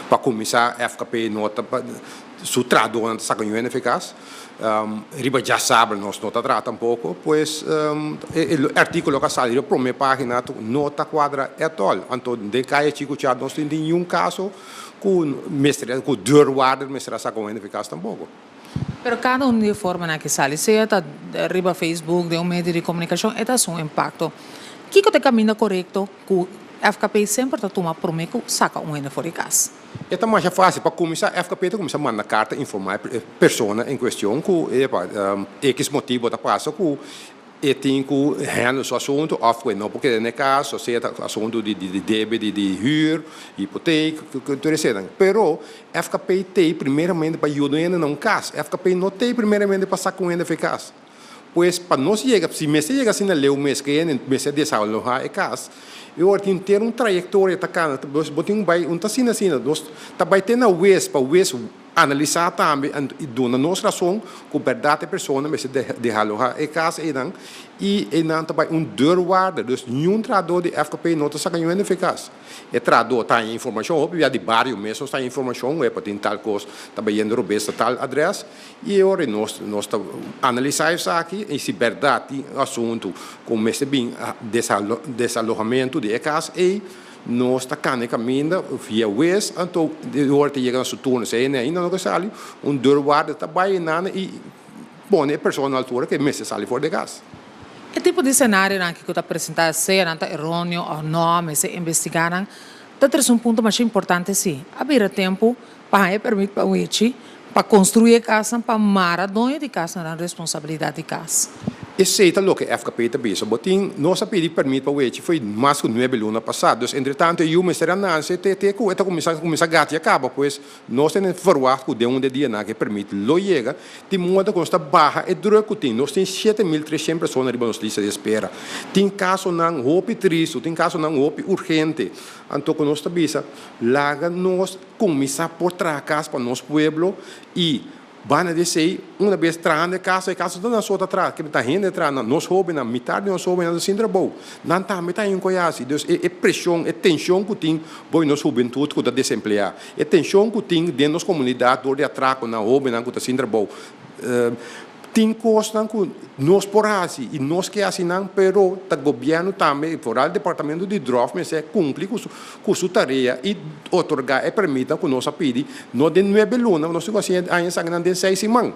para começar a FKP nota su tradução de sacanho eficaz. Riba já sabe, nós não trata um pouco, pois o artigo que saiu para a minha página, nota quadra é tol. Então, de caia chico já nós temos nenhum caso com mestre, com durward, mestre sacanho eficaz tampouco. Pero cada de forma que sale, seja riba Facebook, de meio de comunicação, é um impacto. Que te caminho correto que FKP sempre está tomando prometo saca fora de casa. É mais fácil para começar, a FKP começa a mandar carta, informar a pessoa em questão que X motivo da passa que tem que handlar o assunto, ou não, porque no caso, seja assunto de débito, de hyr, hipoteca, tudo isso. Pero, a FKP tem primeiramente para ajudar num caso, a FKP não tem primeiramente para sacar eficaz. Pois, para nós chegar, se você chega assim na lei, o mês que é, mês de desalojar é caso, eu tenho que ter uma trajetória, nós botamos assim, nós também tem na vez, para vez analisar também, e dar nossa razão, com verdade a pessoa, mas se desalojar é caso, e não também deurwaarder, dus nenhum tradutor de FKP não está sacando eficaz. É tradutor, tem informação, já de vários meses, tem informação, é para ter tal coisa, também indo robesta tal adresse, e agora nós analisar isso aqui, e se verdade o assunto, como se bem desalojamento de casa, e nós está caminhando via West, então agora chega no turno, se ainda não sai, deurwaarder também e bom, é a pessoa na altura que mesmo sai fora de casa. Que tipo de cenário que você apresenta, seja errôneo ou não, mas se investigaram, é um ponto mais importante, sim. Haver tempo para permitir para o para construir a casa, para maradona de casa, na responsabilidade de casa. Esse é o que a FKP está pensando. Botim, nossa pedido permite para o ET foi mais que 9 lunas passadas. Entretanto, eu me será não, se começa a gato e acaba, pois nós temos forward que deu de dia que permite lo chega, de modo que está barra e dura que tem. Nós temos 7.300 pessoas na lista de espera. Tem caso não roupa triste, tem caso não roupa urgente. Então, que nós está pensando, laga nós começar por trás para nosso pueblo e van dizer, uma vez trarando a casa da nossa outra atrás, que está rindo atrás, nós roubamos, na metade de nós roubamos, nós ainda bom. Não está, metade em conhece. Deus, é pressão, é tensão que tem, boi nossa juventude que está desempregada. É tensão que tem dentro da nossa comunidade, dor de atraco, na roubamos, que está ainda bom. Tem coisas que nós por assim, e nós que assinamos, pero o governo também, por o departamento de drogas, mas é cumprir com sua tarefa e otorgar e permitir que nós pedir, não de 9 lunas, nós temos assim, ainda de 6 semanas.